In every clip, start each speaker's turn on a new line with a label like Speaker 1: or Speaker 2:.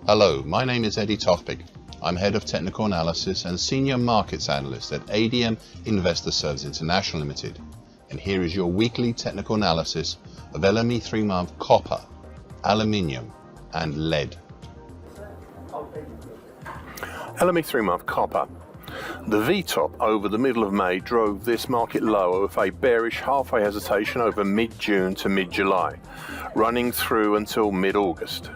Speaker 1: Hello, my name is Tofpik. I'm Head of Technical Analysis and Senior Markets Analyst at ADM Investor Services International Limited. And here is your weekly technical analysis of LME 3-month copper, aluminium and lead.
Speaker 2: LME 3-month copper. The V-top over the middle of May drove this market lower with a bearish halfway hesitation over mid-June to mid-July, running through until mid-August,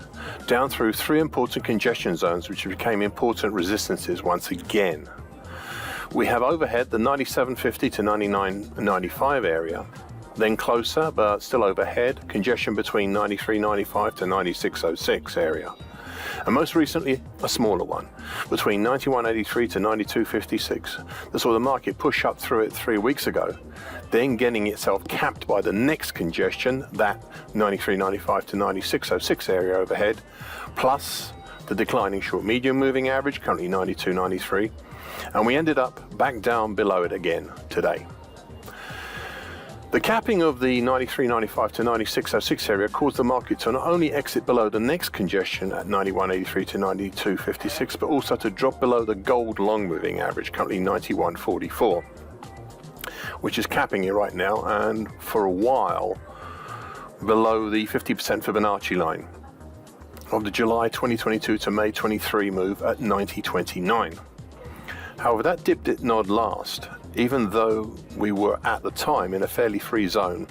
Speaker 2: down through 3 important congestion zones which became important resistances once again. We have overhead the 97.50 to 99.95 area, then closer but still overhead congestion between 93.95 to 96.06 area, and most recently a smaller one between 91.83 to 92.56 that saw the market push up through it 3 weeks ago, then getting itself capped by the next congestion, that 93.95 to 96.06 area overhead, plus the declining short medium moving average, currently 92.93, and we ended up back down below it again today. The capping of the 93.95 to 96.06 area caused the market to not only exit below the next congestion at 91.83 to 92.56, but also to drop below the gold long moving average, currently 91.44, which is capping it right now and for a while below the 50% Fibonacci line of the July 2022 to May 23 move at 90.29. However, that dip did not last, even though we were at the time in a fairly free zone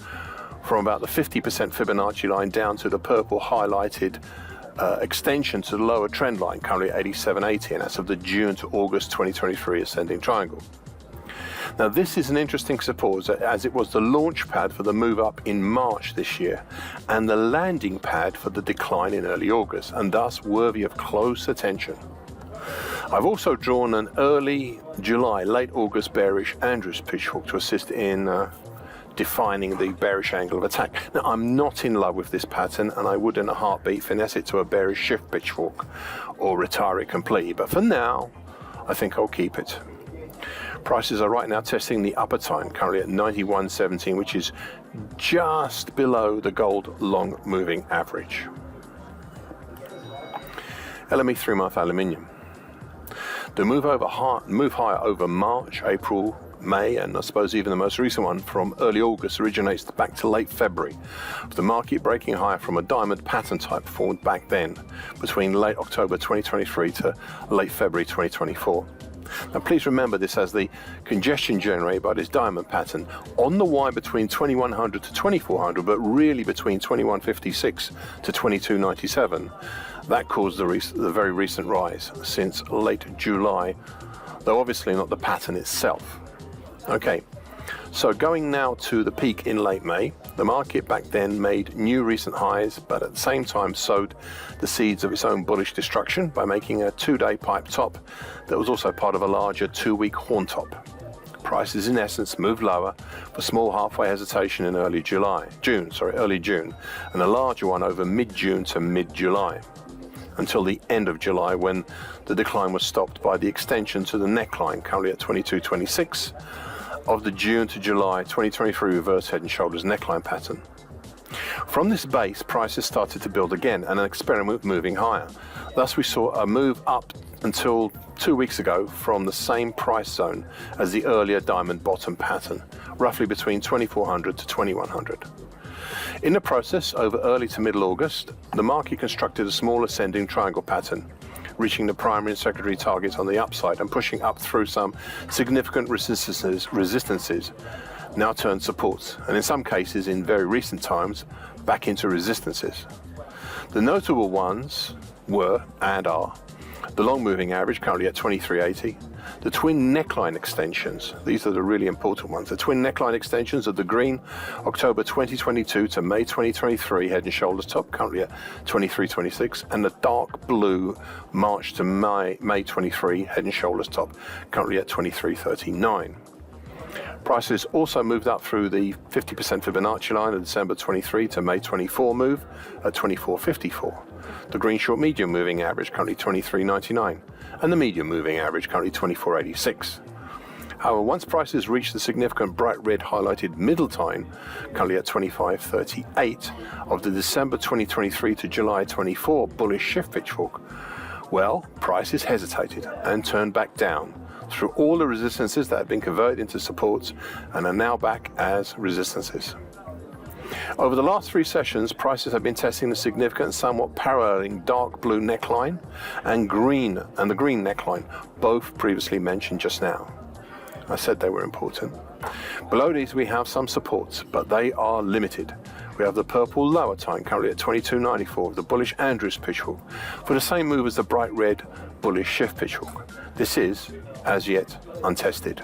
Speaker 2: from about the 50% Fibonacci line down to the purple highlighted extension to the lower trend line, currently at 87.80, and that's of the June to August 2023 ascending triangle. Now this is an interesting support as it was the launch pad for the move up in March this year and the landing pad for the decline in early August, and thus worthy of close attention. I've also drawn an early July, late August bearish Andrews pitchfork to assist in defining the bearish angle of attack. Now I'm not in love with this pattern and I would in a heartbeat finesse it to a bearish shift pitchfork or retire it completely, but for now I think I'll keep it. Prices are right now testing the upper time, currently at 91.17, which is just below the gold long moving average. LME 3-month aluminium. The move higher over March, April, May, and I suppose even the most recent one from early August originates back to late February, with the market breaking higher from a diamond pattern type formed back then between late October 2023 to late February 2024. Now please remember this as the congestion generated by this diamond pattern on the Y between 2100 to 2400, but really between 2156 to 2297. That caused the very recent rise since late July, though obviously not the pattern itself. Okay, so going now to the peak in late May, the market back then made new recent highs, but at the same time sowed the seeds of its own bullish destruction by making a 2-day pipe top that was also part of a larger 2-week horn top. Prices in essence moved lower for small halfway hesitation in early June, and a larger one over mid-June to mid-July, until the end of July when the decline was stopped by the extension to the neckline, currently at 22.26, of the June to July 2023 reverse head and shoulders neckline pattern. From this base, prices started to build again and an experiment moving higher. Thus we saw a move up until 2 weeks ago from the same price zone as the earlier diamond bottom pattern, roughly between 2400 to 2100. In the process, over early to middle August, the market constructed a small ascending triangle pattern, reaching the primary and secondary targets on the upside and pushing up through some significant resistances, now turned supports, and in some cases in very recent times back into resistances. The notable ones were and are The long moving average currently at 2380. The twin neckline extensions, these are the really important ones. The twin neckline extensions of the green October 2022 to May 2023 head and shoulders top currently at 2326, and the dark blue March to May 23 head and shoulders top currently at 2339. Prices also moved up through the 50% Fibonacci line of December 23 to May 24 move at 2454. The green short medium moving average currently 23.99, and the medium moving average currently 24.86. However, once prices reach the significant bright red highlighted middle time, currently at 25.38, of the December 2023 to July 24 bullish shift pitchfork, well, prices hesitated and turned back down through all the resistances that had been converted into supports and are now back as resistances. Over the last 3 sessions, prices have been testing the significant and somewhat paralleling dark blue neckline and the green neckline, both previously mentioned just now. I said they were important. Below these we have some supports, but they are limited. We have the purple lower time currently at 22.94 of the bullish Andrews pitchfork for the same move as the bright red bullish shift pitchfork. This is, as yet, untested,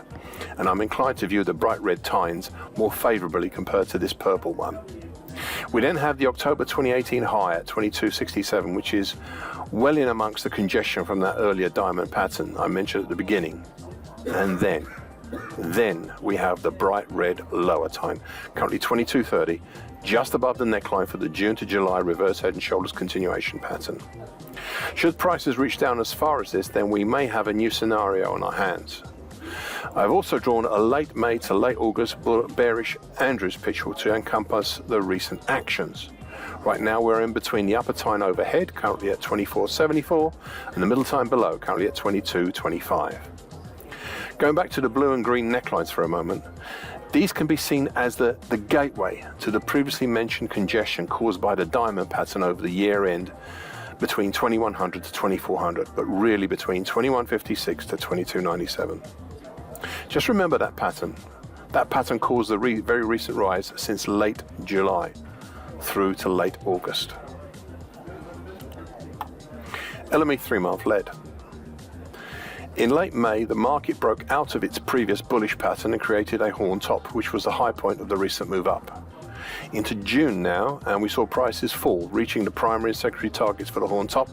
Speaker 2: and I'm inclined to view the bright red tines more favorably compared to this purple one. We then have the October 2018 high at 22.67, which is well in amongst the congestion from that earlier diamond pattern I mentioned at the beginning. And then we have the bright red lower time, currently 22.30, just above the neckline for the June to July reverse head and shoulders continuation pattern. Should prices reach down as far as this, then we may have a new scenario on our hands. I've also drawn a late May to late August bearish Andrews pitchfork to encompass the recent actions. Right now we're in between the upper time overhead, currently at 24.74, and the middle time below, currently at 22.25. Going back to the blue and green necklines for a moment, these can be seen as the gateway to the previously mentioned congestion caused by the diamond pattern over the year end between 2100 to 2400, but really between 2156 to 2297. Just remember that pattern. That pattern caused the very recent rise since late July through to late August. LME 3-month lead. In late May, the market broke out of its previous bullish pattern and created a horn top, which was the high point of the recent move up. Into June now, and we saw prices fall, reaching the primary and secondary targets for the horn top,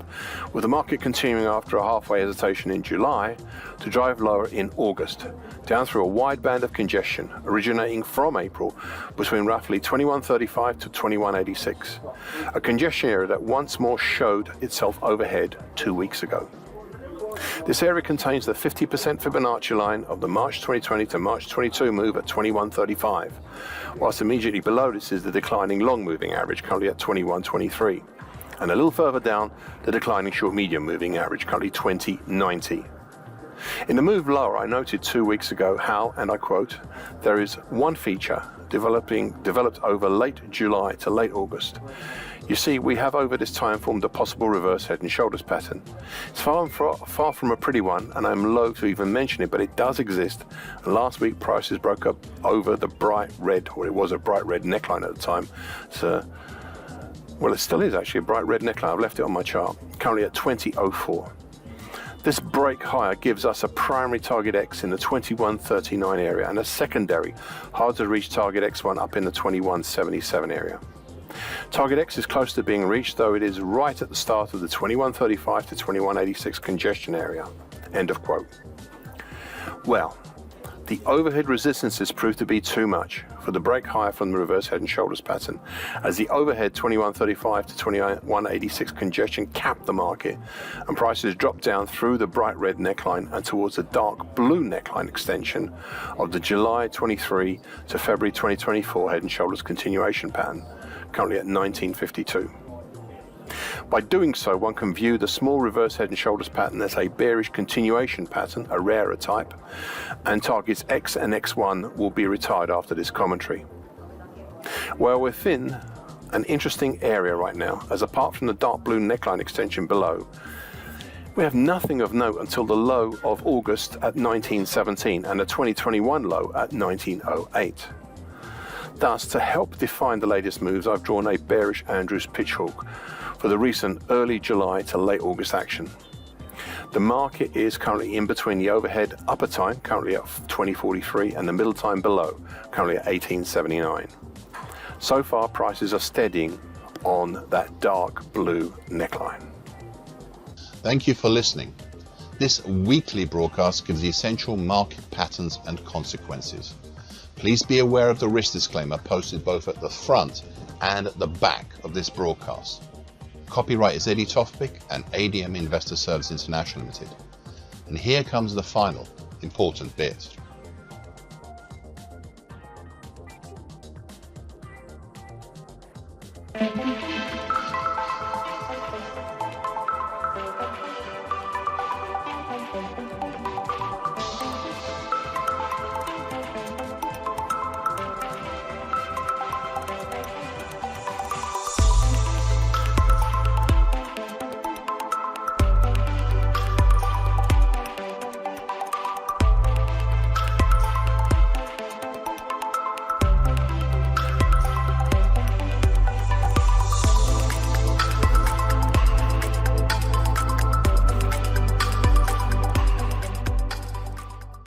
Speaker 2: with the market continuing after a halfway hesitation in July to drive lower in August, down through a wide band of congestion originating from April between roughly 2135 to 2186, a congestion area that once more showed itself overhead 2 weeks ago. This area contains the 50% Fibonacci line of the March 2020 to March 22 move at 2135, whilst immediately below this is the declining long moving average currently at 2123, and a little further down the declining short medium moving average currently 2090. In the move lower, I noted 2 weeks ago how, and I quote, there is one feature developed over late July to late August. You see, we have over this time formed a possible reverse head and shoulders pattern. It's far from a pretty one, and I'm loath to even mention it, but it does exist. And last week, prices broke up over the bright red, or it was a bright red neckline at the time. Well, it still is actually a bright red neckline. I've left it on my chart, currently at 20.04. This break higher gives us a primary target X in the 2139 area and a secondary hard to reach target X1 up in the 2177 area. Target X is close to being reached, though it is right at the start of the 2135 to 2186 congestion area. End of quote. Well, the overhead resistances proved to be too much for the break higher from the reverse head and shoulders pattern, as the overhead 2135 to 2186 congestion capped the market and prices dropped down through the bright red neckline and towards the dark blue neckline extension of the July 23 to February 2024 head and shoulders continuation pattern, currently at 1952. By doing so, one can view the small reverse head and shoulders pattern as a bearish continuation pattern, a rarer type, and targets X and X1 will be retired after this commentary. We're within an interesting area right now, as apart from the dark blue neckline extension below, we have nothing of note until the low of August at 1917 and the 2021 low at 1908. Thus, to help define the latest moves, I've drawn a bearish Andrews pitchfork for the recent early July to late August action. The market is currently in between the overhead upper time, currently at 2043, and the middle time below, currently at 1879. So far, prices are steadying on that dark blue neckline.
Speaker 1: Thank you for listening. This weekly broadcast gives the essential market patterns and consequences. Please be aware of the risk disclaimer posted both at the front and at the back of this broadcast. Copyright is Eddie Tofpik and ADM Investor Services International Limited. And here comes the final important bit.